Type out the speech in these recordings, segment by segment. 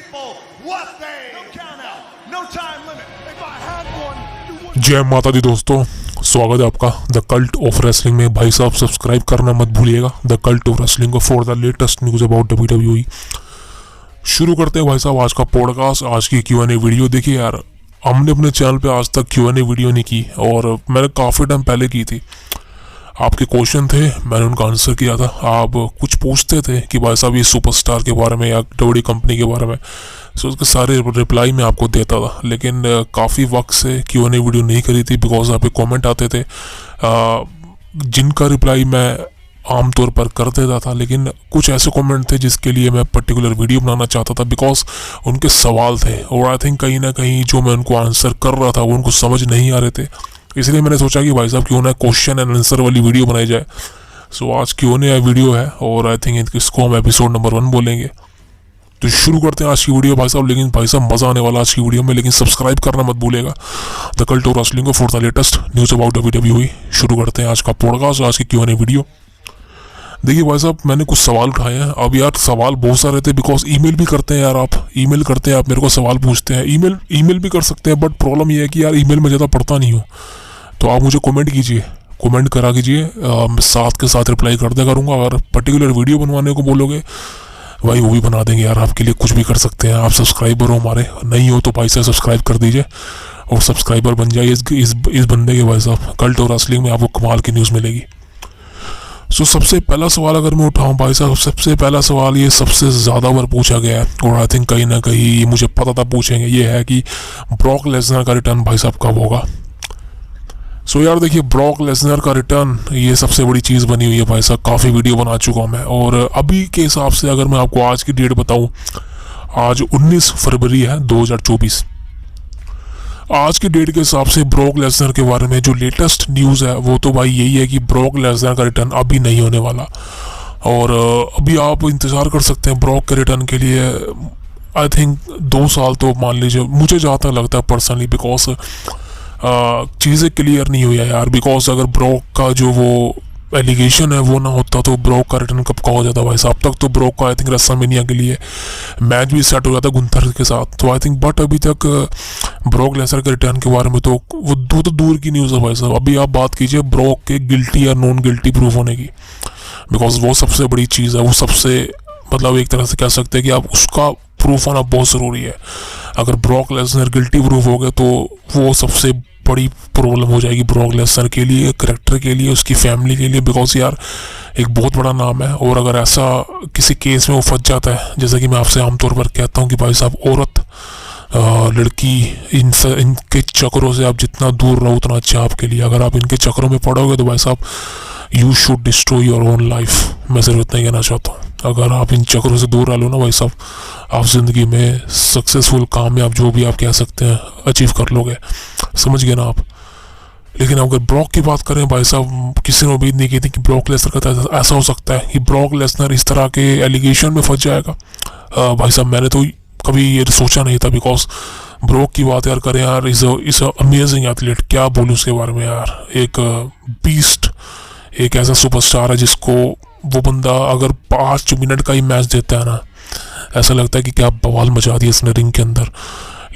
people what they no count out, no time limit. If I had one, you would. जय माता दी दोस्तों, स्वागत है आपका द कल्ट ऑफ रेसलिंग में। भाई साहब सब्सक्राइब करना मत भूलिएगा द कल्ट ऑफ रेसलिंग को for the latest news about WWE। शुरू करते हैं भाई साहब आज का पॉडकास्ट, आज की Q&A वीडियो। देखिए यार, हमने अपने चैनल पे आज तक Q&A वीडियो नहीं की और मैंने काफ़ी टाइम पहले की थी। आपके क्वेश्चन थे, मैंने उनका आंसर किया था। आप कुछ पूछते थे कि भाई साहब ये सुपरस्टार के बारे में या WWE कंपनी के बारे में, सो उसके सारे रिप्लाई मैं आपको देता था। लेकिन काफ़ी वक्त से Q&A वीडियो नहीं करी थी बिकॉज आप कमेंट आते थे जिनका रिप्लाई मैं आमतौर पर कर देता था, लेकिन कुछ ऐसे कमेंट थे जिसके लिए मैं पर्टिकुलर वीडियो बनाना चाहता था बिकॉज उनके सवाल थे और आई थिंक कहीं ना कहीं जो मैं उनको आंसर कर रहा था वो उनको समझ नहीं आ रहे थे। इसलिए मैंने सोचा कि भाई साहब क्यों ना क्वेश्चन एंड आंसर वाली वीडियो बनाई जाए। सो आज Q&A वीडियो है और आई थिंक इसको हम एपिसोड नंबर 1 बोलेंगे। तो शुरू करते हैं आज की वीडियो भाई साहब। लेकिन भाई साहब मज़ा आने वाला आज की वीडियो में, लेकिन सब्सक्राइब करना मत भूलेगा द कल्ट ऑफ रेसलिंग को for the latest news about WWE। शुरू करते हैं आज का पॉडकास्ट, आज की Q&A वीडियो। देखिए भाई साहब, मैंने कुछ सवाल उठाए हैं। अब यार सवाल बहुत सारे थे बिकॉज ईमेल भी करते हैं यार, आप ईमेल करते हैं, आप मेरे को सवाल पूछते हैं। ईमेल भी कर सकते हैं, बट प्रॉब्लम ये है कि यार ईमेल में ज़्यादा पढ़ता नहीं हूँ। तो आप मुझे कमेंट कीजिए, कमेंट करा कीजिए, मैं साथ के साथ रिप्लाई कर दिया करूँगा। अगर पर्टिकुलर वीडियो बनवाने को बोलोगे भाई वो भी बना देंगे यार, आपके लिए कुछ भी कर सकते हैं। आप सब्सक्राइबर हो हमारे, नहीं हो तो भाई से सब्सक्राइब कर दीजिए और सब्सक्राइबर बन जाइए इस बंदे के भाई साहब। कल्ट और रेसलिंग में आपको कमाल की न्यूज़ मिलेगी। सो सबसे पहला सवाल अगर मैं उठाऊँ भाई साहब, सबसे पहला सवाल ये सबसे ज़्यादा बार पूछा गया है और आई थिंक कहीं ना कहीं मुझे पता था पूछेंगे, ये है कि ब्रॉक लेसनर का रिटर्न भाई साहब कब होगा। सो यार देखिए, ब्रॉक लेसनर का रिटर्न ये सबसे बड़ी चीज़ बनी हुई है भाई साहब। काफ़ी वीडियो बना चुका हूँ मैं और अभी के हिसाब से अगर मैं आपको आज की डेट बताऊँ, आज 19 फरवरी है 2024। आज की डेट के हिसाब से ब्रॉक लेसनर के बारे में जो लेटेस्ट न्यूज़ है वो तो भाई यही है कि ब्रॉक लेसनर का रिटर्न अभी नहीं होने वाला और अभी आप इंतज़ार कर सकते हैं ब्रॉक के रिटर्न के लिए। आई थिंक 2 साल तो मान लीजिए, मुझे जहाँ तक लगता है पर्सनली, बिकॉज चीज़ें क्लियर नहीं हुई है यार। बिकॉज अगर ब्रॉक का जो वो एलिगेशन है वो ना होता तो ब्रॉक का रिटर्न कब का हो जाता भाई साहब। तक तो ब्रॉक का आई थिंक रेसलमेनिया के लिए मैच भी सेट हो जाता गुंथर के साथ। तो आई थिंक बट अभी तक ब्रॉक लेसनर के रिटर्न के बारे में तो वो दूर की न्यूज़ है भाई साहब। अभी आप बात कीजिए ब्रॉक के गिल्टी या नॉन गिल्टी प्रूफ होने की, बिकॉज वो सबसे बड़ी चीज़ है। वो सबसे मतलब एक तरह से कह सकते हैं कि आप उसका प्रूफ होना बहुत ज़रूरी है। अगर ब्रॉक लेसनर गिल्टी प्रूफ हो गए तो वो सबसे बड़ी प्रॉब्लम हो जाएगी ब्रॉक लेसनर के लिए, करेक्टर के लिए, उसकी फैमिली के लिए, बिकॉज यार एक बहुत बड़ा नाम है। और अगर ऐसा किसी केस में वो फंस जाता है, जैसे कि मैं आपसे आमतौर पर कहता हूँ कि भाई साहब औरत लड़की इनके चक्रों से आप जितना दूर रहो उतना अच्छा आपके लिए। अगर आप इनके चक्रों में पड़ोगे तो भाई साहब you should destroy your own life. मैं सिर्फ इतना ही कहना चाहता हूँ, अगर आप इन चक्रों से दूर रह लो ना भाई साहब, आप ज़िंदगी में सक्सेसफुल, कामयाब, जो भी आप कह सकते हैं, अचीव कर लोगे। समझ गए ना आप। लेकिन अगर ब्रॉक की बात करें भाई साहब, किसी ने उम्मीद नहीं की थी कि ब्रॉक लेसनर का ऐसा हो सकता है कि ब्रॉक लेसनर इस तरह के एलिगेशन में फंस जाएगा। भाई साहब मैंने तो कभी ये सोचा नहीं था, बिकॉज ब्रॉक की बात यार करें यार, इज़ अमेजिंग एथलीट। क्या बोलूँ उसके बारे में यार, एक बीस्ट, एक ऐसा सुपरस्टार है जिसको वो बंदा अगर 5 मिनट का ही मैच देता है ना, ऐसा लगता है कि क्या बवाल मचा दिया इसने रिंग के अंदर।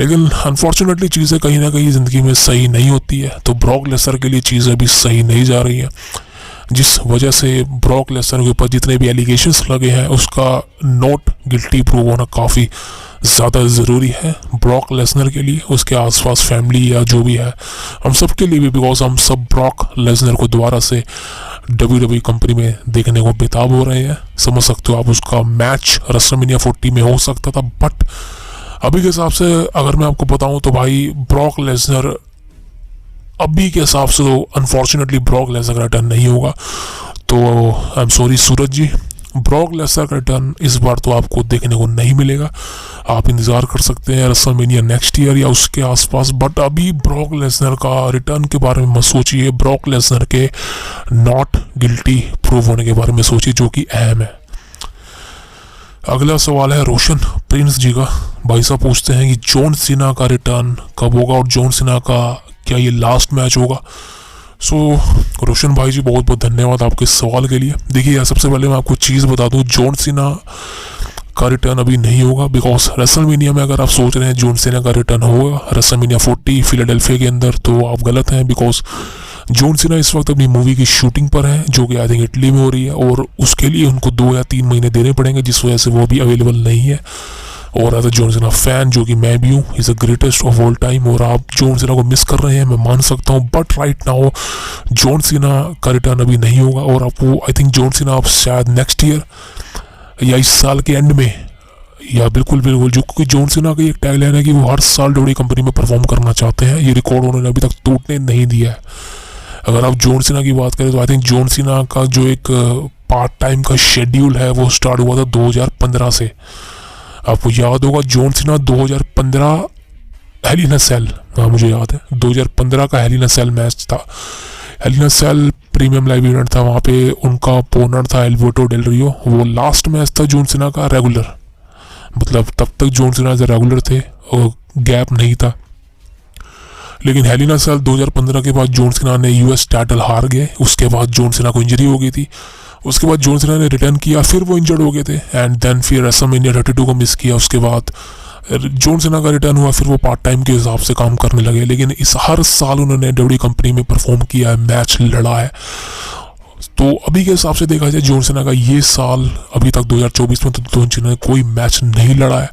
लेकिन अनफॉर्चुनेटली चीज़ें कहीं ना कहीं ज़िंदगी में सही नहीं होती है, तो ब्रॉक लेसनर के लिए चीज़ें भी सही नहीं जा रही हैं, जिस वजह से ब्रॉक लेसनर के ऊपर जितने भी एलिगेशंस लगे हैं उसका नॉट गिल्टी प्रूव होना काफ़ी ज़्यादा ज़रूरी है ब्रॉक लेसनर के लिए, उसके आसपास फैमिली या जो भी है, हम सब के लिए भी। बिकॉज हम सब ब्रॉक लेसनर को दोबारा से WWE कंपनी में देखने को बेताब हो रहे हैं। समझ सकते हो आप, उसका मैच रेसलमेनिया 40 में हो सकता था, बट अभी के हिसाब से अगर मैं आपको बताऊं तो भाई ब्रॉक लेसनर अभी के हिसाब से तो अनफॉर्चुनेटली ब्रॉक लेसनर का रिटर्न नहीं होगा। तो I am sorry Suraj ji, Brock Lesnar का रिटर्न इस बार तो आपको देखने को नहीं मिलेगा। आप इंतज़ार कर सकते हैं रेसलमेनिया नेक्स्ट ईयर या उसके आसपास, बट अभी ब्रॉक लेसनर का रिटर्न के बारे में मत सोचिए। ब्रॉक लेसनर के नॉट गिल्टी प्रूव होने के बारे में सोचिए, जो कि अहम है। अगला सवाल है रोशन प्रिंस जी का। भाई साहब पूछते हैं कि जॉन सीना का रिटर्न कब होगा और जॉन सीना का क्या ये लास्ट मैच होगा। सो रोशन भाई जी बहुत बहुत धन्यवाद आपके सवाल के लिए। देखिए यार, सबसे पहले मैं आपको चीज़ बता दूं, जॉन सीना का रिटर्न अभी नहीं होगा, बिकॉज रेसलमेनिया में अगर आप सोच रहे हैं जॉन सीना का रिटर्न होगा रेसलमेनिया 40 फिलाडेल्फिया के अंदर, तो आप गलत हैं। बिकॉज जॉन सीना इस वक्त अपनी मूवी की शूटिंग पर है, जो कि आई थिंक इटली में हो रही है, और उसके लिए उनको 2 या 3 महीने देने पड़ेंगे, जिस वजह से वो भी अवेलेबल नहीं है। और as a John Cena fan, जो कि मैं भी हूँ, is the greatest of all time, और आप जॉन सीना को मिस कर रहे हैं, मैं मान सकता हूँ। But right now John Cena का रिटर्न अभी नहीं होगा, और आपको आई थिंक जॉन सीना आप शायद नेक्स्ट ईयर या इस साल के एंड में, या बिल्कुल जो, क्योंकि जॉन सीना की एक टैगलाइन है कि वो हर साल WWE कंपनी में परफॉर्म करना चाहते हैं। ये रिकॉर्ड उन्होंने अभी तक टूटने नहीं दिया है। अगर आप जॉन सीना की बात करें तो आई थिंक जॉन सीना का जो एक पार्ट टाइम का शेड्यूल है वो स्टार्ट हुआ था 2015 से। आपको याद होगा जॉन सीना 2015 हेल इन अ सेल, हाँ मुझे याद है 2015 का हेल इन अ सेल मैच था। हेल इन अ सेल प्रीमियम लाइव इवेंट था, वहाँ पे उनका ओपोनेंट था एल्बर्टो डेल रियो। वो लास्ट मैच था जॉन सीना का रेगुलर, मतलब तब तक जॉन सीना एज रेगुलर थे और गैप नहीं था। लेकिन हेल इन अ सेल 2015 के बाद जॉन सीना ने यूएस टाइटल हार गए। उसके बाद जॉन सीना को इंजरी हो गई थी, उसके बाद जॉन सीना ने रिटर्न किया, फिर वो इंजर्ड हो गए थे, एंड देन फिर रेसलमेनिया 32 को मिस किया। उसके बाद जॉन सीना का रिटर्न हुआ, फिर वो पार्ट टाइम के हिसाब से काम करने लगे। लेकिन इस हर साल उन्होंने WWE कंपनी में परफॉर्म किया है, मैच लड़ा है। तो अभी के हिसाब से देखा जाए जॉन सीना का ये साल अभी तक 2024 में तो जॉन सीना ने कोई मैच नहीं लड़ा है,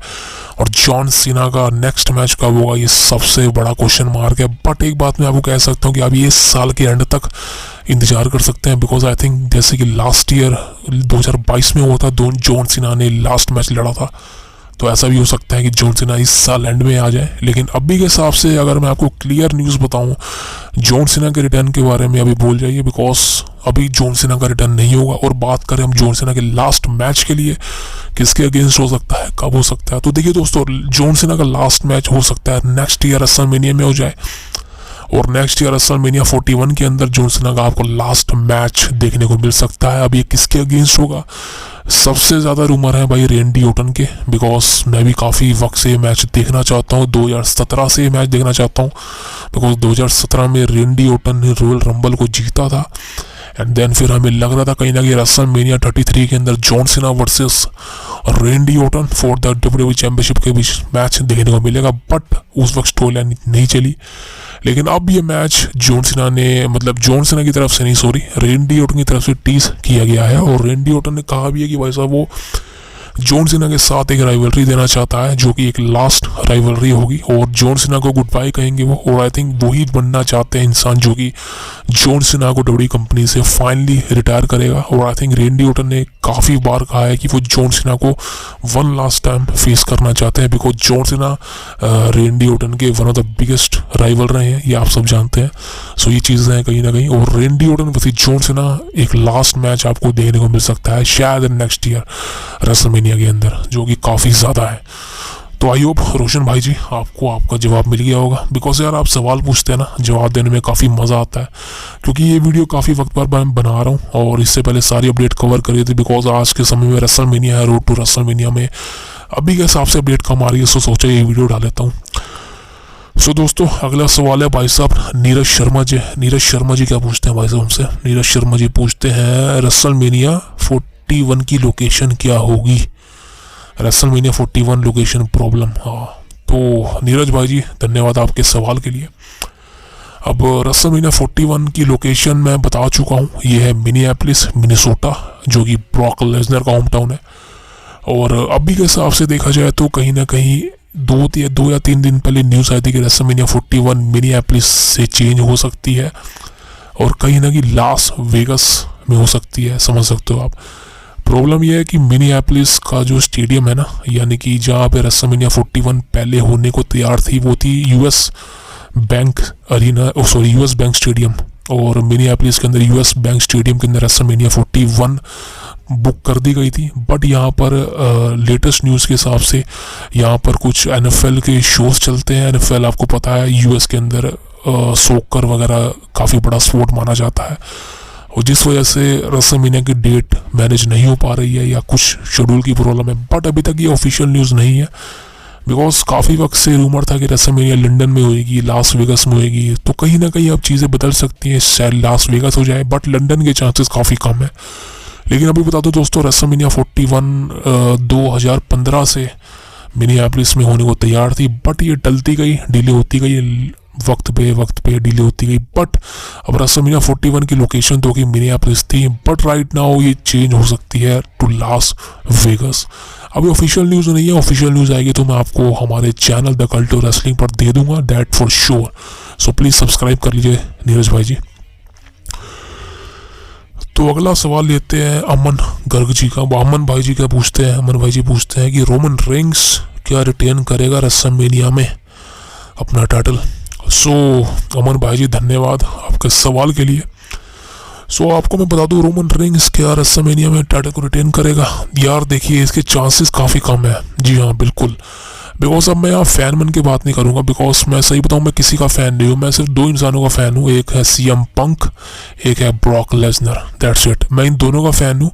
और जॉन सीना का नेक्स्ट मैच कब होगा ये सबसे बड़ा क्वेश्चन मार्क है। बट एक बात मैं आपको कह सकता हूँ कि अभी इस साल के एंड तक इंतजार कर सकते हैं, बिकॉज आई थिंक जैसे कि लास्ट ईयर 2022 में हुआ था जॉन सीना ने लास्ट मैच लड़ा था, तो ऐसा भी हो सकता है कि जॉन सीना इस साल एंड में आ जाए। लेकिन अभी के हिसाब से अगर मैं आपको क्लियर न्यूज़ बताऊं जॉन सीना के रिटर्न के बारे में, अभी भूल जाइए, बिकॉज अभी जॉन सीना का रिटर्न नहीं होगा। और बात करें हम जॉन सीना के लास्ट मैच के लिए, किसके अगेंस्ट हो सकता है, कब हो सकता है, तो देखिए दोस्तों, जॉन सीना का लास्ट मैच हो सकता है नेक्स्ट ईयर रेसलमेनिया में हो जाए, और नेक्स्ट ईयर रेसलमेनिया 41 के अंदर जॉन सीना का आपको लास्ट मैच देखने को मिल सकता है। अब ये किसके अगेंस्ट होगा, सबसे ज़्यादा रूमर है भाई रेंडी ओटन के, बिकॉज मैं भी काफ़ी वक्त से मैच देखना चाहता हूँ, 2017 से ये मैच देखना चाहता हूँ, बिकॉज 2017 में रेंडी ओटन ने रॉयल रंबल को जीता था, एंड देन फिर हमें लग रहा था कहीं ना कहीं रेसलमेनिया 33 के अंदर John Cena versus रेंडी Orton for the WWE championship के बीच मैच देखने को मिलेगा। बट उस वक्त स्टोरी लाइन नहीं चली, लेकिन अब ये मैच जॉन सीना ने, मतलब जॉन सीना की तरफ से नहीं, सॉरी, रेंडी ओटन की तरफ से टीज किया गया है, और रेंडी ओटन ने कहा भी है कि भाई साहब वो जॉन सीना के साथ एक राइवलरी देना चाहता है, जो कि एक लास्ट राइवलरी होगी, और जॉन सीना को गुड बाय कहेंगे वो। और आई थिंक वही बनना चाहते हैं इंसान जो कि जॉन सीना को WWE कंपनी से फाइनली रिटायर करेगा। और आई थिंक रेंडी ओटन ने काफ़ी बार कहा है कि वो जॉन सीना को वन लास्ट टाइम फेस करना चाहते हैं, बिकॉज जॉन सीना रेंडी ओटन के one of the biggest rival रहे हैं, ये आप सब जानते हैं। सो ये चीज़ें हैं कहीं ना कहीं, और रेंडी ओटन वैसे जॉन सीना एक लास्ट मैच आपको देखने को मिल सकता है शायद नेक्स्ट ईयर रेसलमेनिया के अंदर, जो कि काफ़ी ज़्यादा है। तो आई होप रोशन भाई जी आपको आपका जवाब मिल गया होगा, बिकॉज यार आप सवाल पूछते हैं ना, जवाब देने में काफ़ी मज़ा आता है, क्योंकि ये वीडियो काफ़ी वक्त पर मैं बना रहा हूँ, और इससे पहले सारी अपडेट कवर करी थी, बिकॉज आज के समय में रेसलमेनिया है, रोड टू रेसलमेनिया में अभी के हिसाब से अपडेट कम आ रही है, सो सोचा ये वीडियो डाल लेता हूँ। सो दोस्तों अगला सवाल है भाई साहब नीरज शर्मा जी। नीरज शर्मा जी क्या पूछते हैं भाई साहब हमसे, नीरज शर्मा जी पूछते हैं रेसलमेनिया 41 की लोकेशन क्या होगी, रेसलमेनिया 41 लोकेशन प्रॉब्लम। हाँ तो नीरज भाई जी धन्यवाद आपके सवाल के लिए। अब रेसलमेनिया 41 की लोकेशन मैं बता चुका हूँ, ये है मिनियापोलिस मिनेसोटा, जो कि ब्रॉक लेसनर का होम टाउन है। और अभी के हिसाब से देखा जाए तो कहीं ना कहीं 2 या 3 दिन पहले न्यूज़ आई थी कि रेसलमेनिया 41 मिनियापोलिस से चेंज हो सकती है, और कहीं ना कहीं लास वेगस में हो सकती है, समझ सकते हो आप। प्रॉब्लम यह है कि मिनियापोलिस का जो स्टेडियम है ना, यानी कि जहाँ पे रेसलमेनिया 41 पहले होने को तैयार थी, वो थी US Bank Arena, sorry US Bank Stadium, और मिनियापोलिस के अंदर यूएस बैंक स्टेडियम के अंदर रेसलमेनिया 41 बुक कर दी गई थी। बट यहाँ पर लेटेस्ट न्यूज़ के हिसाब से यहाँ पर कुछ NFL के शोज चलते हैं। NFL आपको पता है यूएस के अंदर सोकर वगैरह काफ़ी बड़ा स्पोर्ट माना जाता है, और जिस वजह से रेसलमेनिया की डेट मैनेज नहीं हो पा रही है, या कुछ शेड्यूल की प्रॉब्लम है। बट अभी तक ये ऑफिशियल न्यूज़ नहीं है, बिकॉज काफ़ी वक्त से रूमर था कि रेसलमेनिया लंदन में होएगी, लास वेगस में होएगी, तो कहीं ना कहीं अब चीज़ें बदल सकती हैं, शायद लास वेगस हो जाए, बट लंदन के चांसेस काफ़ी कम है। लेकिन अभी बता दो दोस्तों, रेसलमेनिया 41 2015 से मिनियापोलिस में होने को तैयार थी, बट ये टलती गई, डिले होती गई, वक्त पे डिले होती गई। बट अब रेसलमेनिया 41 की लोकेशन तो कि मिनियापोलिस थी, बट राइट नाउ ये चेंज हो सकती है टू लास वेगस। अभी ऑफिशियल न्यूज़ नहीं है, ऑफिशियल न्यूज़ आएगी तो मैं आपको हमारे channel the cult of wrestling पर दे दूंगा, that for sure. So please subscribe कर लीजिए नीरज भाई जी। तो अगला सवाल लेते हैं अमन गर्ग जी का। अमन भाई जी क्या पूछते हैं? अमन भाई जी पूछते हैं कि रोमन रेंग्स क्या रिटेन करेगा रेसलमेनिया में अपना टाइटल? सो अमन भाई जी धन्यवाद आपके सवाल के लिए। सो आपको मैं बता दूं, रोमन रेंग्स क्या रेसलमेनिया में टाइटल को रिटेन करेगा? यार देखिए, इसके चांसेस काफ़ी कम है। जी हाँ बिल्कुल, बिकॉज अब मैं यहाँ फैन बन के बात नहीं करूँगा, बिकॉज मैं सही बताऊँ मैं किसी का फ़ैन नहीं हूँ, मैं सिर्फ दो इंसानों का फ़ैन हूँ, एक है CM पंक, एक है ब्रॉक लेसनर, दैट्स इट। मैं इन दोनों का फ़ैन हूँ,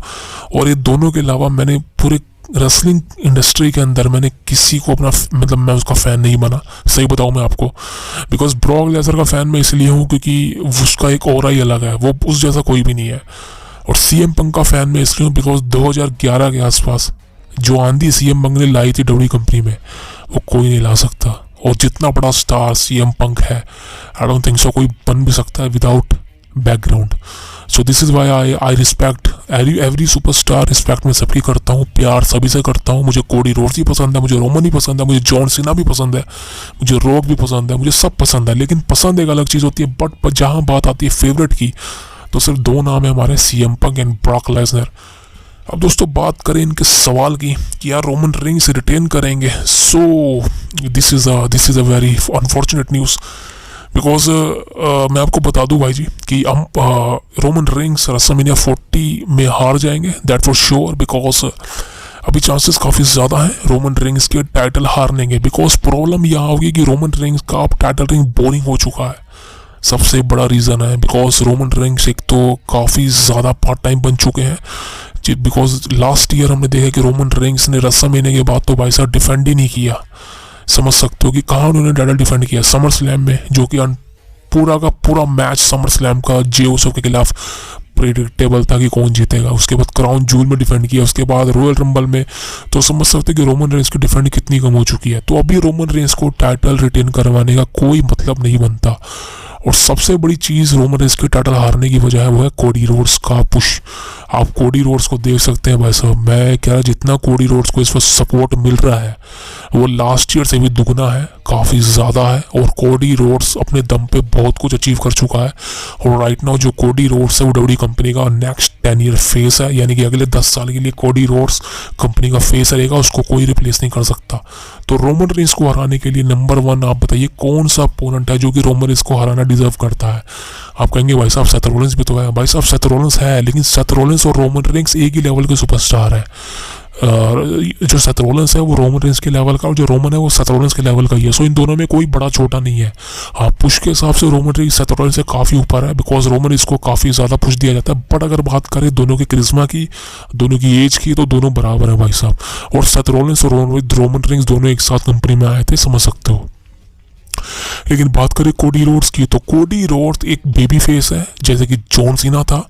और ये दोनों के अलावा मैंने पूरे रेसलिंग इंडस्ट्री के अंदर मैंने किसी को अपना मतलब मैं उसका फ़ैन नहीं बना, सही बताऊँ मैं आपको। बिकॉज ब्रॉक लेसनर का फ़ैन मैं इसलिए हूँ क्योंकि उसका एक ऑरा ही अलग है, वो उस जैसा कोई भी नहीं है। और CM पंक का फ़ैन मैं इसलिए हूँ बिकॉज 2011 के आसपास जो आंधी CM पंक ने लाई थी डब्ल्यू कंपनी में, वो कोई नहीं ला सकता। और जितना बड़ा स्टार CM पंक है, आई डोंट थिंक सो कोई बन भी सकता है without background. So this is why I respect every superstar. Respect मैं सबकी करता हूँ, प्यार सभी से करता हूँ। मुझे कोडी रोड्स भी पसंद है, मुझे रोमन भी पसंद है, मुझे जॉन सीना भी पसंद है, मुझे रॉक भी पसंद है, मुझे सब पसंद है। लेकिन पसंद एक अलग चीज़ होती है, बट जहाँ बात आती है फेवरेट की, तो सिर्फ दो नाम है हमारे, CM punk and Brock Lesnar. अब दोस्तों बात करें इनके सवाल की कि यार रोमन रेंग्स रिटेन करेंगे। So this is a very unfortunate news, because मैं आपको बता दूं भाई जी कि हम रोमन रेंग्स रेसलमेनिया 40 में हार जाएंगे, दैट फॉर श्योर। बिकॉज अभी चांसेस काफ़ी ज़्यादा हैं रोमन रेंग्स के टाइटल हारने के। बिकॉज प्रॉब्लम यहाँ होगी कि रोमन रेंग्स का अब टाइटल रिंग बोरिंग हो चुका है, सबसे बड़ा रीज़न है। बिकॉज रोमन रेंग्स एक तो काफ़ी ज़्यादा पार्ट टाइम बन चुके हैं, बिकॉज लास्ट ईयर हमने देखा कि रोमन रेंग्स ने रेसलमेनिया के बाद तो भाई साहब डिफेंड ही नहीं किया। समझ सकते हो कि कहाँ उन्होंने टाइटल डिफेंड किया, समर स्लैम में, जो कि पूरा का पूरा मैच समर स्लैम का जे उसो के खिलाफ प्रेडिक्टेबल था कि कौन जीतेगा। उसके बाद क्राउन जूल में डिफेंड किया, उसके बाद रॉयल रंबल में। तो समझ सकते कि रोमन रेंस की डिफेंड कितनी कम हो चुकी है। तो अभी रोमन रेंस को टाइटल रिटेन करवाने का कोई मतलब नहीं बनता। और सबसे बड़ी चीज़ रोमन रेंस के टाइटल हारने की वजह है वो है कोडी रोड्स का पुश। आप कोडी रोड्स को देख सकते हैं भाई साहब, मैं कह रहा जितना कोडी रोड्स को इस वक्त सपोर्ट मिल रहा है वो लास्ट ईयर से भी दुगना है, काफ़ी ज़्यादा है। और कोडी रोड्स अपने दम पे बहुत कुछ अचीव कर चुका है। और राइट नाउ जो कोडी रोड्स है वो डब्ल्यू कंपनी का नेक्स्ट 10 ईयर फेस है, यानी कि अगले 10 साल के लिए कोडी रोड्स कंपनी का फेस रहेगा, उसको कोई रिप्लेस नहीं कर सकता। तो रोमन रेंस को हराने के लिए नंबर 1 आप बताइए कौन सा अपोनेंट है जो कि रोमन रेंस को हराना डिजर्व करता है? आप कहेंगे भाई साहब सेथ रोलिंस भी तो है। भाई साहब सेथ रोलिंस है, लेकिन सेथ रोलिंस और रोमन रेंस एक ही लेवल के सुपरस्टार है। जो सेथ रोलिंस है वो रोमन रेंस के लेवल का, और जो रोमन है वो सेथ रोलिंस के लेवल का ही है। सो इन दोनों में कोई बड़ा छोटा नहीं है। हाँ, पुश के हिसाब से रोमन रेंस सेथ रोलिंस से काफ़ी ऊपर है, बिकॉज रोमन रेंस को काफ़ी ज़्यादा पुश दिया जाता है। बट अगर बात करें दोनों के करिश्मा की, दोनों की एज की, तो दोनों बराबर है भाई साहब। और सेथ रोलिंस और रोमन रेंस दोनों एक साथ कंपनी में आए थे, समझ सकते हो। लेकिन बात करें कोडी रोड्स की, तो कोडी रोड्स एक बेबी फेस है जैसे कि जॉन सीना था।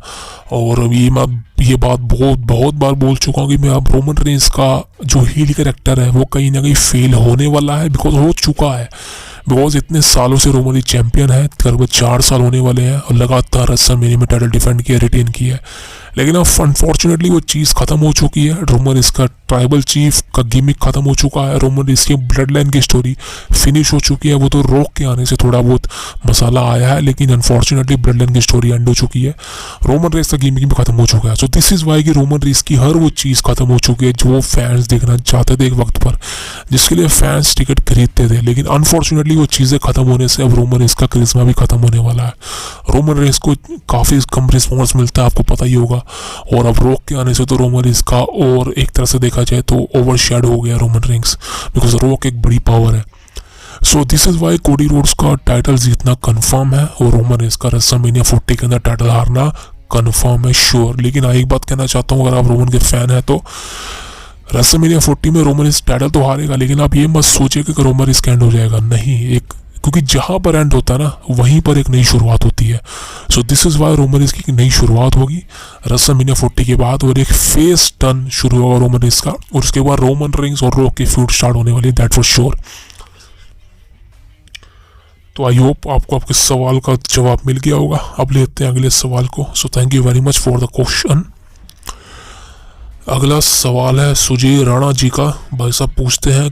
और ये बात बहुत बार बोल चुका हूँ कि मैं अब रोमन रेंस का जो हील कैरेक्टर है वो कहीं ना कहीं फेल होने वाला है, बिकॉज हो चुका है। बिकॉज इतने सालों से रोमन रेंस चैंपियन है, करीब 4 साल होने वाले हैं, और लगातार रेसलमेनिया में टाइटल डिफेंड किया, रिटेन किया। लेकिन अब अनफॉर्चुनेटली वो चीज़ खत्म हो चुकी है। रोमन रेंस का ट्राइबल चीफ का गिमिक खत्म हो चुका है, रोमन रेंस की ब्लड लाइन की स्टोरी फिनिश हो चुकी है। वो तो रॉक के आने से थोड़ा बहुत मसाला आया है, लेकिन अनफॉर्चुनेटली ब्लड लाइन की स्टोरी एंड हो चुकी है। रोमन रेंस का गिमिक भी खत्म हो चुका है। सो दिस इज़ वाई कि रोमन रेंस की हर वो चीज़ खत्म हो चुकी है जो फैंस देखना चाहते थे एक वक्त पर, जिसके लिए फैंस टिकट खरीदते थे। लेकिन अनफॉर्चुनेटली वो चीज़ें खत्म होने से अब रोमन रेंस का करिश्मा भी खत्म होने वाला है। रोमन रेंस को काफ़ी कम रिस्पॉन्स मिलता है, आपको पता ही होगा। और अब रॉक के आने से तो रोमन रेंस का और एक तरह से देखा जाए तो ओवरशैडो हो गया रोमन रेंस, बिकॉज रॉक एक बड़ी पावर है। So this is why Cody Rhodes का टाइटल जीतना कंफर्म है, और रोमन रेंस का रेसलमेनिया 40 के अंदर टाइटल हारना कंफर्म है, श्योर। लेकिन एक बात कहना चाहता हूँ, अगर आप रोमन के फैन हैं तो रेसलमेनिया 40 में रोमन रेंस टाइटल तो हारेगा, लेकिन आप ये मत सोचिए कि रोमन रेंस कैंड हो जाएगा। नहीं, एक क्योंकि जहां पर एंड होता है ना वहीं पर एक नई शुरुआत होती है। So this is why Roman Reigns की नई शुरुआत होगी रेसलमेनिया 40 के बाद, और एक फेस टर्न शुरू होगा रोमन रेंस का, और उसके बाद रोमन रेंस और रॉक की फ्यूड स्टार्ट होने वाली है, दैट फॉर श्योर। तो आई होप आपको आपके सवाल का जवाब मिल गया होगा। अब लेते हैं अगले सवाल को। So thank you very much for the question. अगला सवाल है सुजय राणा जी का। भाई साहब पूछते हैं,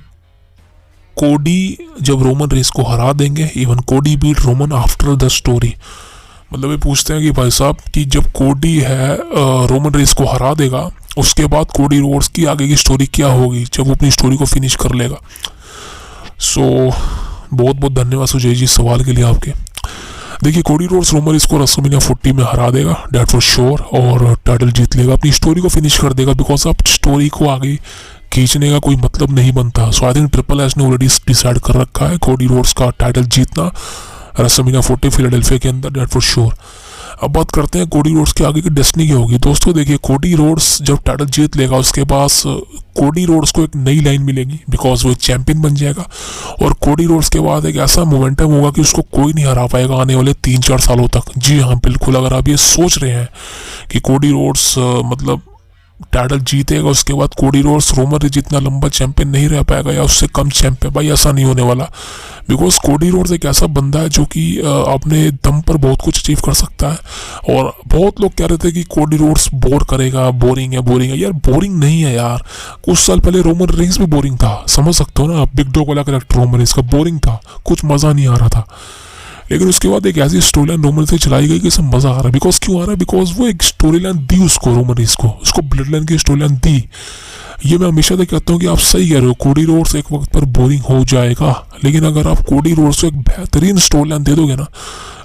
कोडी जब रोमन रेंस को हरा देंगे, even Cody beat Roman after the story. मतलब ये पूछते हैं कि भाई साहब कि जब कोडी है रोमन रेंस को हरा देगा, उसके बाद कोडी रोड्स की आगे की स्टोरी क्या होगी जब वो अपनी स्टोरी को फिनिश कर लेगा। सो बहुत बहुत धन्यवाद सुजय जी सवाल के लिए आपके। देखिए कोडी रोड्स रोमन रेंस को रेसलमेनिया 40 में हरा देगा, डेट फॉर श्योर, और टाइटल जीत लेगा, अपनी स्टोरी को फिनिश कर देगा, बिकॉज अब स्टोरी को आगे खींचने का कोई मतलब नहीं बनता। सो आई थिंक ट्रिपल एच ने ऑलरेडी डिसाइड कर रखा है कोडी रोड्स का टाइटल जीतना रेसलमेनिया 40 फिलाडेल्फिया के अंदर, डेट फॉर श्योर। अब बात करते हैं कोडी रोड्स के आगे की डेस्टिनी क्या होगी। दोस्तों देखिए कोडी रोड्स जब टाइटल जीत लेगा उसके पास कोडी रोड्स को एक नई लाइन मिलेगी, बिकॉज वो एक चैंपियन बन जाएगा, और कोडी रोड्स के बाद एक ऐसा मोमेंटम होगा कि उसको कोई नहीं हरा पाएगा आने वाले 3-4 सालों तक। जी हाँ बिल्कुल, अगर आप ये सोच रहे हैं कि कोडी रोड्स मतलब टाइटल जीतेगा उसके बाद कोडी रोड्स रोमन रेंस जितना लंबा चैंपियन नहीं रह पाएगा या उससे कम चैंपियन, भाई ऐसा नहीं होने वाला। बिकॉज कोडी रोड्स एक ऐसा बंदा है जो कि अपने दम पर बहुत कुछ अचीव कर सकता है। और बहुत लोग कह रहे थे कि कोडी रोड्स बोर करेगा, बोरिंग है यार, बोरिंग नहीं है यार। कुछ साल पहले रोमन रेंस भी बोरिंग था, समझ सकते हो ना, बिग डॉग वाला कैरेक्टर रोमन रेंस का बोरिंग था, कुछ मज़ा नहीं आ रहा था। लेकिन उसके बाद एक ऐसी स्टोरी लाइन रोमन से चलाई गई कि इसमें मजा आ रहा है। बिकॉज क्यों आ रहा है? बिकॉज वो एक स्टोरी लाइन दी उसको, रोमन रेंस को, उसको ब्लड लाइन की स्टोरी लाइन दी। ये मैं हमेशा तक कहता हूँ कि आप सही कह रहे हो, कोडी रोड्स एक वक्त पर बोरिंग हो जाएगा, लेकिन अगर आप कोडी रोड्स को एक बेहतरीन स्टोरी लाइन दे दोगे ना,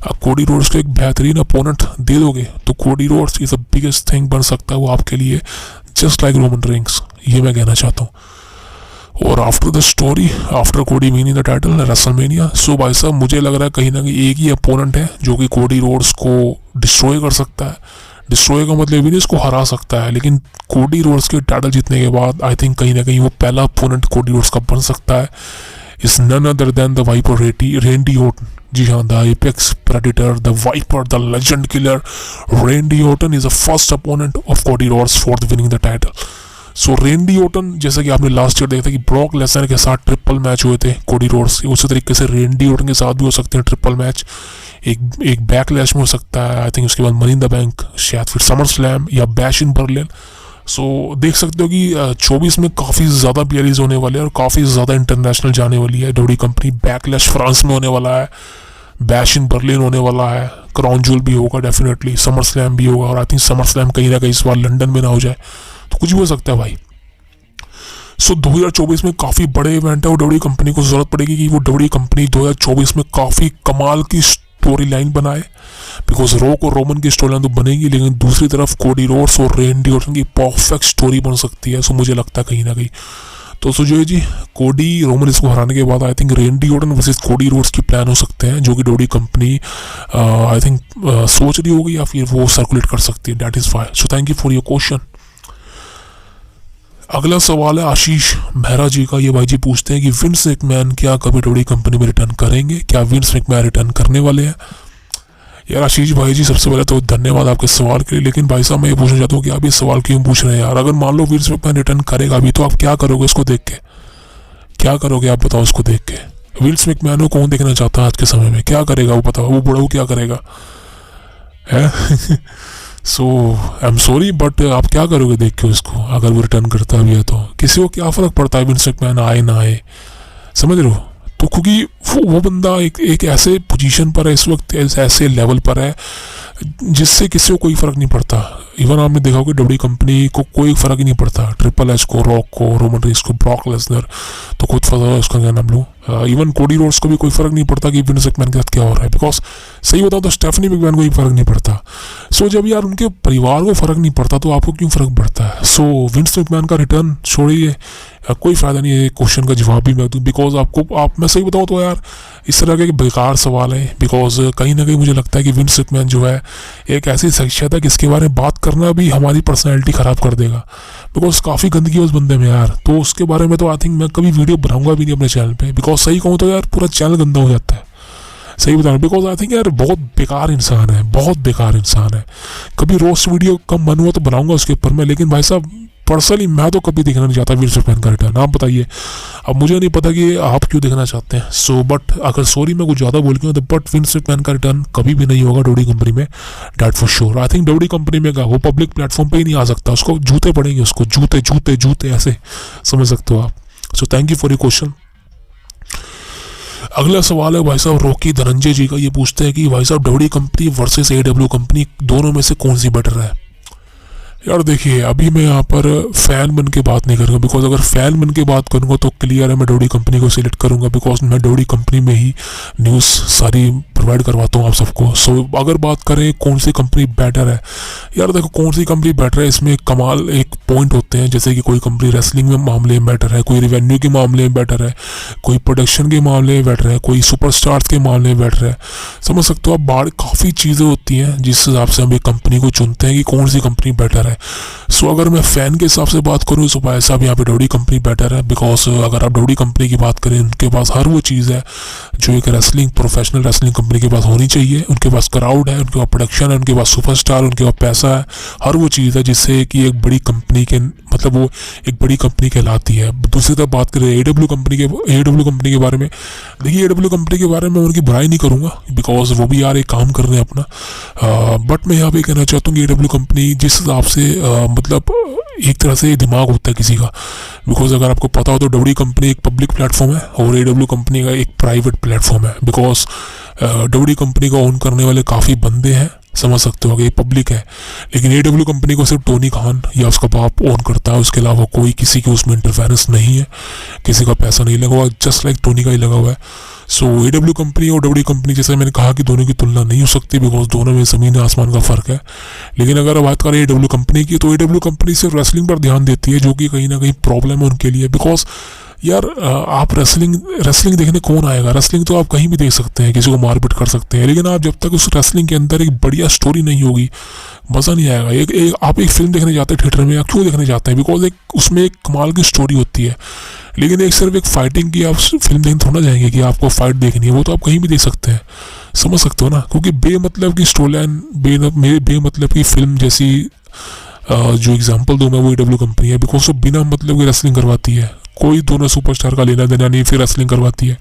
आप कोडी रोड्स को एक बेहतरीन अपोनेंट दे दोगे, तो Cody Rhodes is the biggest thing बन सकता है वो आपके लिए, जस्ट लाइक रोमन रेंस। ये मैं कहना चाहता हूँ। और आफ्टर द स्टोरी, आफ्टर कोडी विनिंग द टाइटल रेसलमेनिया, सो भाई साहब मुझे लग रहा है कहीं ना कहीं एक ही अपोनेंट है जो कि कोडी रोड्स को डिस्ट्रॉय कर सकता है। डिस्ट्रॉय का मतलब भी नहीं उसको हरा सकता है, लेकिन कोडी रोड्स के टाइटल जीतने के बाद आई थिंक कहीं ना कहीं वो पहला अपोनेंट कोडी रोड्स का बन सकता है। Is none other than the Viper Randy Orton. जी हाँ, the apex predator, the Viper, the legend killer Randy Orton is the first opponent of Cody Rhodes for the winning the title. So Randy Orton, जैसा कि आपने last year देखा था कि Brock Lesnar के साथ ट्रिपल मैच हुए थे कोडी रोड्स, उसी तरीके से रेंडी ऑर्टन के साथ भी हो सकते हैं ट्रिपल मैच। एक बैकलैश में हो सकता है, आई थिंक उसके बाद मनी इन द बैंक, शायद फिर समर स्लैम या बैश इन बर्लिन। सो देख सकते हो कि 24 में काफ़ी ज़्यादा पीएलईज होने वाले हैं और काफ़ी ज़्यादा इंटरनेशनल जाने वाली है डब्ल्यूडब्ल्यूई कंपनी। बैकलैश फ्रांस में होने वाला है, बैश इन बर्लिन होने वाला है, क्राउन जूल भी होगा डेफिनेटली, समर स्लैम भी होगा, और आई थिंक समर स्लैम कहीं ना कहीं इस बार लंदन में ना हो जाए, तो कुछ भी हो सकता है भाई। सो 2024 में काफ़ी बड़े इवेंट है, और डब्ल्यूडब्ल्यूई कंपनी को ज़रूरत पड़ेगी कि वो डब्ल्यूडब्ल्यूई कंपनी 2024 में काफ़ी कमाल की स्टोरी लाइन बनाए, बिकॉज रॉक और रोमन की स्टोरी लाइन तो बनेगी, लेकिन दूसरी तरफ कोडी रोड्स और रेंडी ऑर्टन की परफेक्ट स्टोरी बन सकती है। सो मुझे लगता है कहीं ना कहीं तो सुजय जी कोडी रोमन इसको हराने के बाद I think रेंडी Orton versus Cody Rhodes की प्लान हो सकते हैं, जो कि डब्ल्यूडब्ल्यूई कंपनी आई थिंक सोच रही होगी या फिर वो सर्कुलेट कर सकती है। That is why. So thank you for your question. अगला सवाल है आशीष मेहरा जी का। ये भाई जी पूछते हैं कि विंस मैकमैन क्या कभी डब्ल्यूडब्ल्यूई कंपनी में रिटर्न करेंगे? क्या विंस मैकमैन रिटर्न करने वाले हैं? यार आशीष भाई जी, सबसे पहले तो धन्यवाद आपके सवाल के लिए, लेकिन भाई साहब मैं ये पूछना चाहता हूँ कि आप ये सवाल क्यों पूछ रहे हैं यार? अगर मान लो विंस मैकमैन रिटर्न करेगा अभी, तो आप क्या करोगे उसको देख के? क्या करोगे आप बताओ उसको देख के? विंस मैकमैन को कौन देखना चाहता है आज के समय में? क्या करेगा वो बताओ? वो बड़ा क्या करेगा है? सो आई एम सॉरी, बट आप क्या करोगे देख के उसको? अगर वो रिटर्न करता भी है तो किसी को क्या फ़र्क पड़ता है विंस मैकमैन आए ना आए, समझ रहे हो? तो क्योंकि वो बंदा एक ऐसे पोजीशन पर है इस वक्त, ऐसे लेवल पर है जिससे किसी को कोई फ़र्क नहीं पड़ता। इवन आपने देखा होगा डब्ल्यूडब्ल्यूई कंपनी को कोई फ़र्क ही नहीं पड़ता, ट्रिपल एच को, रॉक को, रोमन रेंस को, ब्रॉक लेसनर, तो खुद पता है उसका क्या नाम लूँ, इवन कोडी रोड्स को भी कोई फ़र्क नहीं पड़ता कि विंस मैकमैन के साथ क्या हो रहा है, बिकॉज सही बताओ तो स्टेफनी मैकमैन को भी फ़र्क नहीं पड़ता। सो जब यार उनके परिवार को फ़र्क नहीं पड़ता तो आपको क्यों फ़र्क पड़ता है? सो विंस मैकमैन का रिटर्न छोड़िए, कोई फ़ायदा नहीं है। क्वेश्चन का जवाब भी मैं दूँ, बिकॉज मैं सही बताऊँ तो यार इस तरह के बेकार सवाल है, बिकॉज कहीं ना कहीं मुझे लगता है कि विंस मैकमैन जो है एक ऐसी शख्सियत है जिसके बारे में बात करना भी हमारी पर्सनैलिटी ख़राब कर देगा, बिकॉज काफ़ी गंदगी है उस बंदे में यार। तो उसके बारे में तो आई थिंक मैं कभी वीडियो बनाऊंगा भी नहीं अपने चैनल पे, बिकॉज सही कहूँ तो यार पूरा चैनल गंदा हो जाता है। सही बता रहा हूँ, बिकॉज आई थिंक यार बहुत बेकार इंसान है, बहुत बेकार इंसान है। कभी रोस्ट वीडियो का मन हुआ तो बनाऊंगा उसके ऊपर में, लेकिन भाई साहब पर्सनली मैं तो कभी देखना नहीं चाहता विंस मैकमैन का रिटर्न। आप बताइए, अब मुझे नहीं पता कि आप क्यों देखना चाहते हैं। सो बट अगर सॉरी मैं कुछ ज़्यादा बोल गया तो बट विंस मैकमैन का रिटर्न कभी भी नहीं होगा डब्ल्यूडब्ल्यूई कंपनी में, that for sure. I think WWE company में वो पब्लिक प्लेटफॉर्म पे ही नहीं आ सकता, उसको जूते पड़ेंगे, उसको जूते जूते जूते ऐसे समझ सकते हो आप। So thank you for your question. अगला सवाल है भाई साहब रॉकी धनंजय जी का, ये पूछते हैं कि भाई साहब डब्ल्यूडब्ल्यूई कंपनी वर्सेस एडब्ल्यू कंपनी दोनों में से कौन सी बेटर है। यार देखिए, अभी मैं यहाँ पर फ़ैन बन के बात नहीं करूँगा, बिकॉज अगर फ़ैन बन के बात करूँगा तो क्लियर है मैं डब्ल्यूडब्ल्यूई कंपनी को सिलेक्ट करूँगा, बिकॉज मैं डब्ल्यूडब्ल्यूई कंपनी में ही न्यूज़ सारी प्रोवाइड करवाता हूँ आप सबको। सो अगर बात करें कौन सी कंपनी बेटर है, यार देखो कौन सी कंपनी बेटर है इसमें कमाल एक पॉइंट होते हैं, जैसे कि कोई कंपनी रेसलिंग में मामले में बेटर है, कोई रिवेन्यू के मामले में बेटर है, कोई प्रोडक्शन के मामले में बेटर है, कोई सुपरस्टार्स के मामले में बेटर है। समझ सकते हो आप, बाहर काफ़ी चीज़ें होती हैं जिस हिसाब से हम एक कंपनी को चुनते हैं कि कौन सी कंपनी बेटर है। सो अगर मैं फ़ैन के हिसाब से बात करूँ तो भाई साहब यहाँ पे डब्ल्यूडब्ल्यूई कंपनी बेटर है, बिकॉज अगर आप डब्ल्यूडब्ल्यूई कंपनी की बात करें उनके पास हर वो चीज़ है जो एक रेसलिंग प्रोफेशनल रेसलिंग कंपनी के पास होनी चाहिए। उनके पास क्राउड है, उनके पास प्रोडक्शन है, उनके पास सुपरस्टार, उनके पास पैसा है, हर वो चीज़ है जिससे कि एक बड़ी कंपनी के मतलब वो एक बड़ी कंपनी कहलाती है। दूसरी तरफ बात करें एडब्ल्यू कंपनी के बारे में, देखिए एडब्ल्यू कंपनी के बारे में उनकी बुराई नहीं करूँगा, बिकॉज वो भी यार एक काम कर रहे हैं अपना, बट मैं यहाँ पे कहना चाहता हूँ कि एडब्ल्यू कंपनी जिस हिसाब से मतलब एक तरह से दिमाग होता है किसी का, बिकॉज अगर आपको पता हो तो डब्ल्यूडब्ल्यूई कंपनी एक पब्लिक प्लेटफॉर्म है और एडब्ल्यू कंपनी का एक प्राइवेट प्लेटफॉर्म है, बिकॉज डब्ल्यूडब्ल्यूई कंपनी को ओन करने वाले काफ़ी बंदे हैं, समझ सकते हो कि ये पब्लिक है, लेकिन एडब्ल्यू कंपनी को सिर्फ टोनी खान या उसका बाप ओन करता है, उसके अलावा कोई किसी की उसमें इंटरफेरेंस नहीं है, किसी का पैसा नहीं लगा हुआ, जस्ट लाइक टोनी का ही लगा हुआ है। सो एडब्ल्यू कंपनी और डब्ल्यूडब्ल्यूई कंपनी जैसे मैंने कहा कि दोनों की तुलना नहीं हो सकती, बिकॉज दोनों में ज़मीन आसमान का फ़र्क है। लेकिन अगर बात करें एडब्ल्यू कंपनी की तो एडब्ल्यू कंपनी सिर्फ रेसलिंग पर ध्यान देती है, जो कि कहीं ना कहीं प्रॉब्लम है उनके लिए, बिकॉज यार आप रेसलिंग देखने कौन आएगा। रेसलिंग तो आप कहीं भी देख सकते हैं, किसी को मारपीट कर सकते हैं, लेकिन आप जब तक उस रेसलिंग के अंदर एक बढ़िया स्टोरी नहीं होगी मज़ा नहीं आएगा। आप एक फिल्म देखने जाते हैं थिएटर में, आप क्यों देखने जाते हैं, बिकॉज उसमें एक कमाल की स्टोरी होती है, लेकिन एक सिर्फ एक फाइटिंग की आप फिल्म देखने थोड़ा जाएंगे कि आपको फाइट देखनी है, वो तो आप कहीं भी देख सकते हैं, समझ सकते हो ना। क्योंकि बेमतलब की स्टोरी लाइन बेमतलब की फिल्म जैसी जो एग्जांपल दूँ मैं वो एडब्ल्यू कंपनी है, बिकॉज वो बिना मतलब की रेसलिंग करवाती है, कोई दोनों सुपरस्टार का लेना देना नहीं, फिर रेसलिंग करवाती है।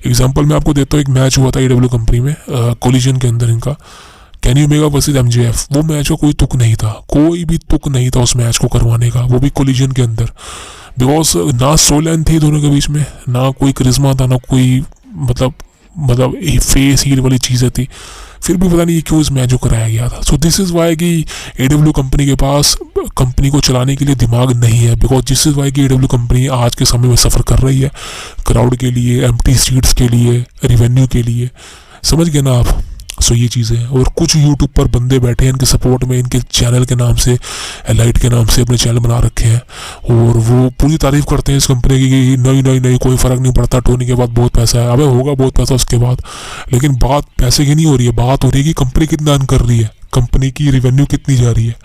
एग्जांपल मैं आपको देता हूँ, एक मैच हुआ था एडब्ल्यू कंपनी में कोलिजन के अंदर इनका, केनी ओमेगा वर्सेस एमजेएफ। वो मैच का कोई तुक नहीं था, कोई भी तुक नहीं था उस मैच को करवाने का, वो भी कोलिजन के अंदर, बिकॉज ना स्टोरी लाइन थी दोनों के बीच में, ना कोई करिश्मा था, ना कोई मतलब फेस हील वाली चीज़ें थी, फिर भी पता नहीं क्यों इस मैच को कराया गया था। सो दिस इज़ वाई कि एडब्ल्यू कंपनी के पास कंपनी को चलाने के लिए दिमाग नहीं है, बिकॉज दिस इज़ वाई कि एडब्ल्यू कंपनी आज के समय में सफ़र कर रही है क्राउड के लिए, एम्प्टी सीट्स के लिए, रिवेन्यू के लिए, समझ गए ना आप। सो ये चीज़ें, और कुछ यूट्यूब पर बंदे बैठे हैं इनके सपोर्ट में, इनके चैनल के नाम से, एलाइट के नाम से अपने चैनल बना रखे हैं, और वो पूरी तारीफ़ करते हैं इस कंपनी की कि नहीं कोई फ़र्क नहीं पड़ता, टोनी के बाद बहुत पैसा है। अबे होगा बहुत पैसा उसके बाद, लेकिन बात पैसे की नहीं हो रही है, बात हो रही है कि कंपनी कितना अर्न कर रही है, कंपनी की रिवेन्यू कितनी जा रही है,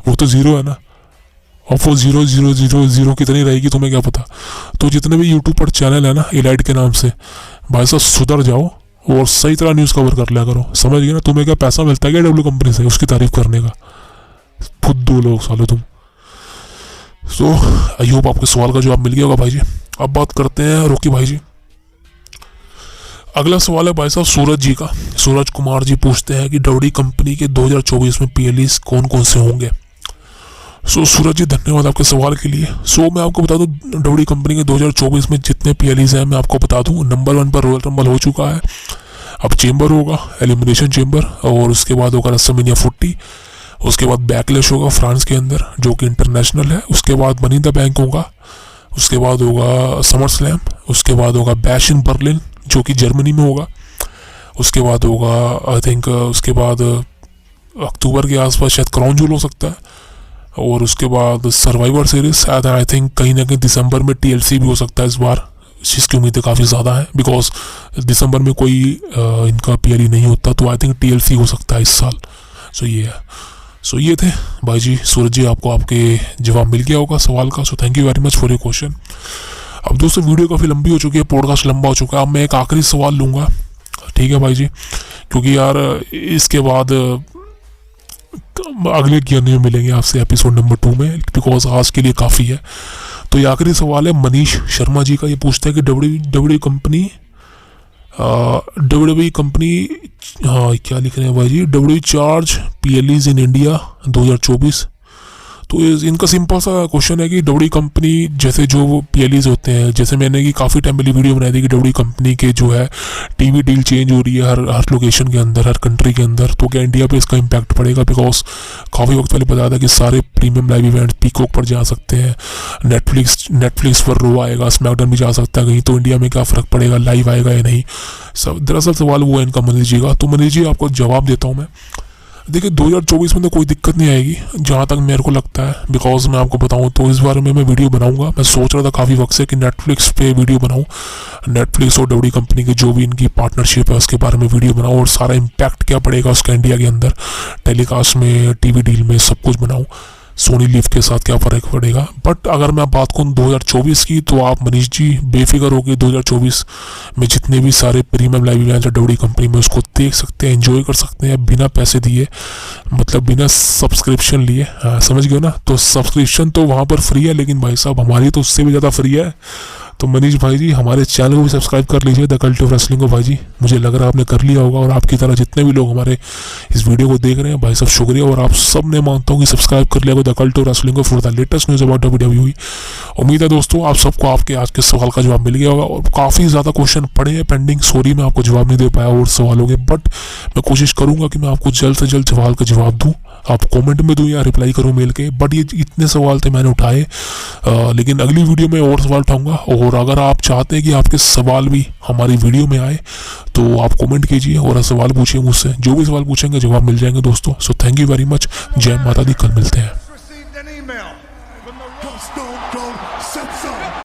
वो तो ज़ीरो है ना। और वो 0 कितनी रहेगी तुम्हें क्या पता। तो जितने भी यूट्यूब पर चैनल है ना एलाइट के नाम से, भाई साहब सुधर जाओ और सही तरह न्यूज़ कवर कर लिया करो, समझ गए ना। तुम्हें क्या पैसा मिलता है क्या डब्ल्यू कंपनी से उसकी तारीफ करने का, खुद दो लोग सालो तुम। सो आई होप आपके सवाल का जवाब मिल गया होगा भाई जी। अब बात करते हैं रॉकी भाई जी। अगला सवाल है भाई साहब सूरज जी का। सूरज कुमार जी पूछते हैं कि डब्ल्यूडब्ल्यूई कंपनी के 2024 में पीएलईज कौन कौन से होंगे। सो सूरज जी धन्यवाद आपके सवाल के लिए। सो मैं आपको बता दूं डब्ल्यूडब्ल्यूई कंपनी के 2024 में जितने पीएलईज हैं मैं आपको बता दूं। नंबर 1 पर रॉयल रंबल हो चुका है, अब चेंबर होगा, एलिमिनेशन चेंबर, और उसके बाद होगा रेसलमेनिया 40, उसके बाद बैकलैश होगा फ्रांस के अंदर जो कि इंटरनेशनल है, उसके बाद मनी इन द बैंक होगा, उसके बाद होगा समर स्लैम, उसके बाद होगा बैश इन बर्लिन जो कि जर्मनी में होगा, उसके बाद होगा आई थिंक उसके बाद अक्टूबर के आसपास शायद क्राउन जूल हो सकता है, और उसके बाद सर्वाइवर सीरीज आई थिंक कहीं ना कहीं दिसंबर में टीएलसी भी हो सकता है इस बार, जिसकी उम्मीदें काफ़ी ज़्यादा है बिकॉज दिसंबर में कोई इनका पीएलई नहीं होता, तो आई थिंक टीएलसी हो सकता है इस साल। सो ये है। सो ये थे भाई जी सूरज जी, आपको आपके जवाब मिल गया होगा सवाल का। So thank you very much for your question. अब दोस्तों वीडियो काफ़ी लंबी हो चुकी है, पॉडकास्ट लंबा हो चुका है। अब मैं एक आखिरी सवाल लूँगा ठीक है भाई जी, क्योंकि यार इसके बाद अगले ज्ञान में मिलेंगे आपसे एपिसोड नंबर 2 में, बिकॉज आज के लिए काफ़ी है। तो ये आखिरी सवाल है मनीष शर्मा जी का। ये पूछते हैं कि डब्ल्यू कंपनी हाँ क्या लिख रहे हैं भाई जी, W charge PLEs in India 2024। तो इनका सिंपल सा क्वेश्चन है कि डब्ल्यू कंपनी जैसे जो PLEs होते हैं, जैसे मैंने कि काफ़ी टाइम पहले वीडियो बनाई थी कि डब्ल्यू कंपनी के जो है टीवी डील चेंज हो रही है हर लोकेशन के अंदर, हर कंट्री के अंदर, तो क्या इंडिया पे इसका इम्पैक्ट पड़ेगा? बिकॉज काफ़ी वक्त पहले बताया था कि सारे प्रीमियम लाइव इवेंट्स पीकॉक पर जा सकते हैं, नेटफ्लिक्स पर रो आएगा, स्मैकडाउन भी जा सकता है कहीं, तो इंडिया में क्या फ़र्क पड़ेगा, लाइव आएगा या नहीं? सब दरअसल सवाल वो है इनका मनीष जी का। तो मनीष जी आपको जवाब देता हूँ मैं। देखिए 2024 में तो कोई दिक्कत नहीं आएगी जहाँ तक मेरे को लगता है, बिकॉज मैं आपको बताऊँ तो इस बारे में मैं वीडियो बनाऊंगा। मैं सोच रहा था काफ़ी वक्त से कि नेटफ्लिक्स पे वीडियो बनाऊँ, नेटफ्लिक्स और डब्ल्यू कंपनी की जो भी इनकी पार्टनरशिप है उसके बारे में वीडियो बनाऊँ, और सारा इम्पैक्ट क्या पड़ेगा उसका इंडिया के अंदर टेलीकास्ट में, टीवी डील में, सब कुछ बनाऊँ, सोनी लिव के साथ क्या फ़र्क पड़ेगा। बट अगर मैं बात करूँ 2024 की, तो आप मनीष जी बेफिक्र होकर 2024 में जितने भी सारे प्रीमियम लाइव इवेंट्स है डब्ल्यू कंपनी में उसको देख सकते हैं, एंजॉय कर सकते हैं बिना पैसे दिए, मतलब बिना सब्सक्रिप्शन लिए। हाँ समझ गए ना? तो सब्सक्रिप्शन तो वहाँ पर फ्री है, लेकिन भाई साहब हमारी तो उससे भी ज़्यादा फ्री है। तो मनीष भाई जी हमारे चैनल को भी सब्सक्राइब कर लीजिए, द कल्ट ऑफ रेसलिंग को। भाई जी मुझे लग रहा है आपने कर लिया होगा, और आपकी तरह जितने भी लोग हमारे इस वीडियो को देख रहे हैं भाई साहब शुक्रिया, और आप सब ने मानता हूँ कि सब्सक्राइब कर लिया होगा द कल्ट ऑफ रेसलिंग को for the latest news about WWE। उम्मीद है दोस्तों आप सबको आपके आज के सवाल का जवाब मिल गया होगा, और काफ़ी ज़्यादा क्वेश्चन पड़े हैं पेंडिंग, सॉरी मैं आपको जवाब नहीं दे पाया और सवालों के, बट मैं कोशिश करूँगा कि मैं आपको जल्द से जल्द सवाल का जवाब दूँ, आप कमेंट में दूँ या रिप्लाई करूँ मेल के। बट ये इतने सवाल थे मैंने उठाए, लेकिन अगली वीडियो में और सवाल उठाऊंगा। और अगर आप चाहते हैं कि आपके सवाल भी हमारी वीडियो में आए तो आप कमेंट कीजिए और सवाल पूछिए मुझसे, जो भी सवाल पूछेंगे जवाब मिल जाएंगे दोस्तों। So thank you very much, जय माता दी, कल मिलते हैं।